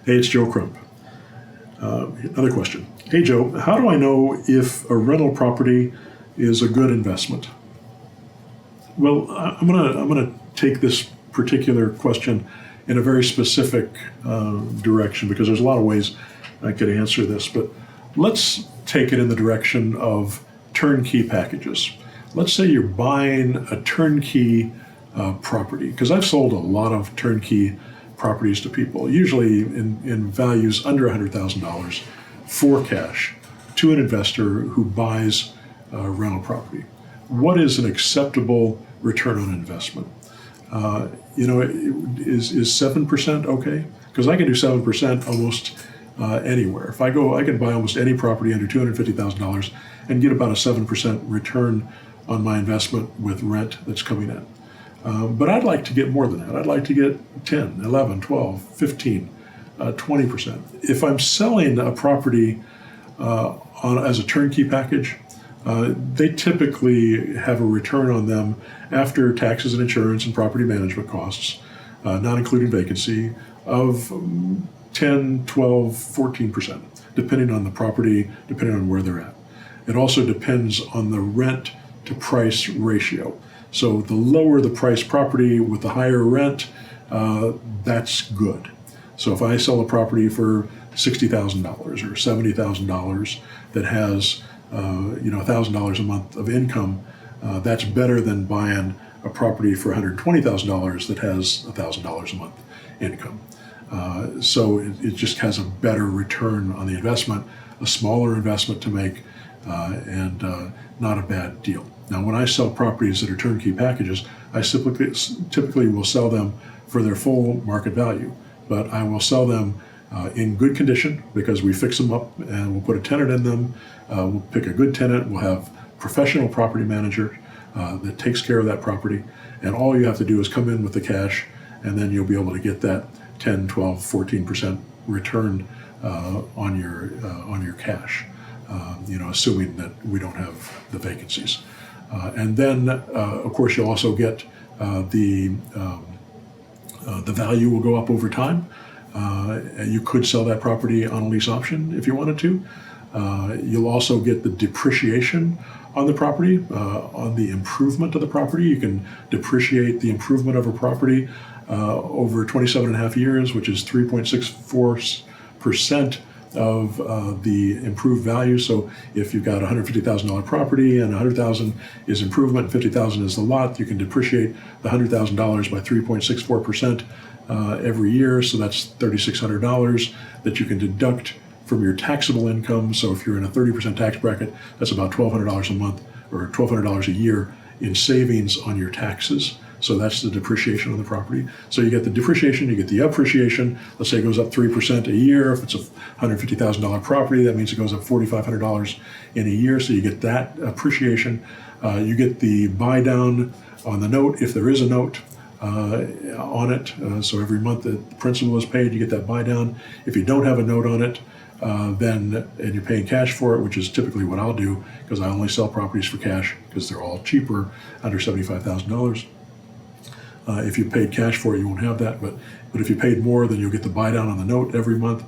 Hey, it's Joe Crump. Another question. Hey, Joe, how do I know if a rental property is a good investment? Well, I'm gonna take this particular question in a very specific direction because there's a lot of ways I could answer this, but let's take it in the direction of turnkey packages. Let's say you're buying a turnkey property, because I've sold a lot of turnkey properties to people, usually in values under $100,000 for cash to an investor who buys rental property. What is an acceptable return on investment? Is 7% okay? Because I can do 7% almost anywhere. If I go, I can buy almost any property under $250,000 and get about a 7% return on my investment with rent that's coming in. But I'd like to get more than that. I'd like to get 10, 11, 12, 15, 20%. If I'm selling a property as a turnkey package, they typically have a return on them after taxes and insurance and property management costs, not including vacancy, of 10, 12, 14%, depending on the property, depending on where they're at. It also depends on the rent to price ratio. So the lower the price property with the higher rent, that's good. So if I sell a property for $60,000 or $70,000 that has $1,000 a month of income, that's better than buying a property for $120,000 that has $1,000 a month income. So it just has a better return on the investment, a smaller investment to make, and not a bad deal. Now, when I sell properties that are turnkey packages, I typically will sell them for their full market value, but I will sell them in good condition because we fix them up and we'll put a tenant in them. We'll pick a good tenant. We'll have professional property manager that takes care of that property, and all you have to do is come in with the cash, and then you'll be able to get that 10, 12, 14% return on your cash, assuming that we don't have the vacancies. And then, of course, you'll also get the value will go up over time. You could sell that property on a lease option if you wanted to. You'll also get the depreciation on the property, on the improvement of the property. You can depreciate the improvement of a property over 27 and a half years, which is 3.64% of the improved value. So if you've got a $150,000 property and $100,000 is improvement, $50,000 is the lot, you can depreciate the $100,000 by 3.64% every year. So that's $3,600 that you can deduct from your taxable income. So if you're in a 30% tax bracket, that's about $1,200 a month or $1,200 a year in savings on your taxes. So that's the depreciation on the property. So you get the depreciation, you get the appreciation. Let's say it goes up 3% a year. If it's a $150,000 property, that means it goes up $4,500 in a year. So you get that appreciation. You get the buy down on the note if there is a note on it. So every month the principal is paid, you get that buy down. If you don't have a note on it, and you're paying cash for it, which is typically what I'll do because I only sell properties for cash because they're all cheaper, under $75,000. If you paid cash for it, you won't have that, but if you paid more, then you'll get the buy down on the note every month.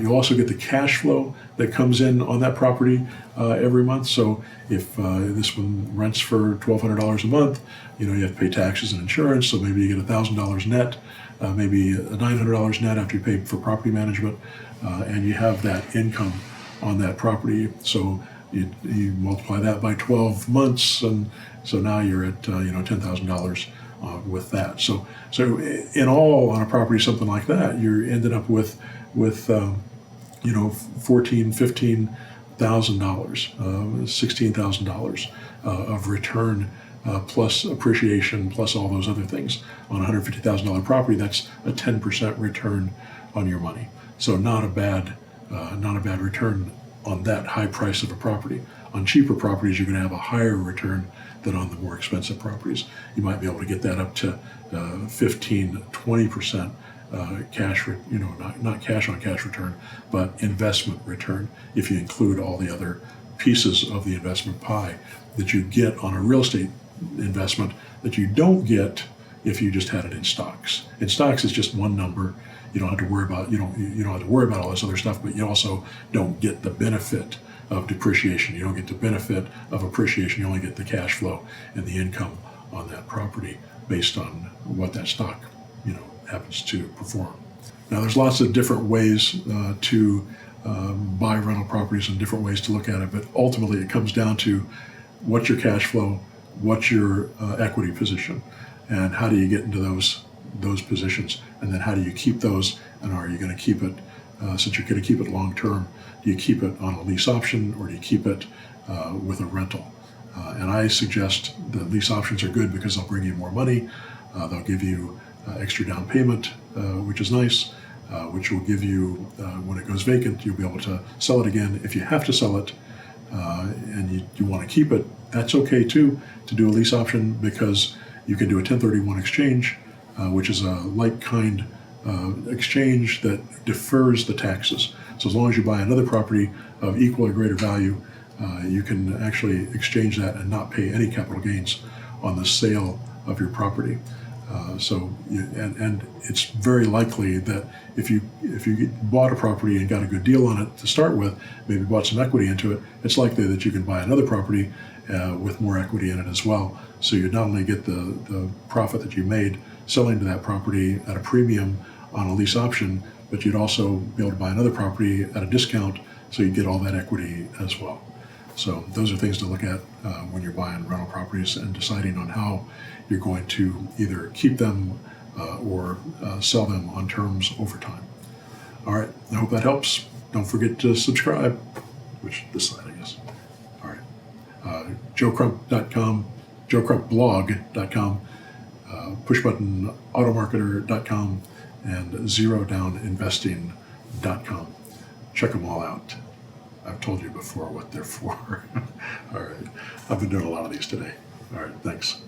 You'll also get the cash flow that comes in on that property every month. So if this one rents for $1,200 a month, you have to pay taxes and insurance. So maybe you get $1,000 net, maybe $900 net after you pay for property management, and you have that income on that property. So you multiply that by 12 months, and so now you're at $10,000. With that, so in all on a property something like that, you're ended up with $14,000, $15,000, $16,000 of return plus appreciation plus all those other things on a $150,000 property. That's a 10% return on your money. So not a bad return on that high price of a property. On cheaper properties, you're going to have a higher return than on the more expensive properties. You might be able to get that up to 15, 20% cash, not cash on cash return, but investment return if you include all the other pieces of the investment pie that you get on a real estate investment that you don't get if you just had it in stocks. In stocks, it's just one number. you don't have to worry about all this other stuff, but you also don't get the benefit of depreciation. You don't get the benefit of appreciation. You only get the cash flow and the income on that property based on what that stock, happens to perform. Now, there's lots of different ways to buy rental properties and different ways to look at it, but ultimately it comes down to what's your cash flow, what's your equity position, and how do you get into those positions, and then how do you keep those, and are you going to keep it, since you're going to keep it long term, do you keep it on a lease option or do you keep it with a rental? And I suggest that lease options are good because they'll bring you more money, they'll give you extra down payment, which is nice, which will give you, when it goes vacant, you'll be able to sell it again. If you have to sell it and you want to keep it, that's okay too, to do a lease option, because you can do a 1031 exchange, which is a like-kind exchange that defers the taxes. So as long as you buy another property of equal or greater value, you can actually exchange that and not pay any capital gains on the sale of your property. And it's very likely that if you bought a property and got a good deal on it to start with, maybe bought some equity into it, it's likely that you can buy another property with more equity in it as well. So you not only get the profit that you made selling to that property at a premium on a lease option, but you'd also be able to buy another property at a discount, so you get all that equity as well. So those are things to look at when you're buying rental properties and deciding on how you're going to either keep them or sell them on terms over time. All right, I hope that helps. Don't forget to subscribe, which this side, I guess. All right, joecrump.com, joecrumpblog.com, pushbuttonautomarketer.com, and zerodowninvesting.com. Check them all out. I've told you before what they're for. All right. I've been doing a lot of these today. All right. Thanks.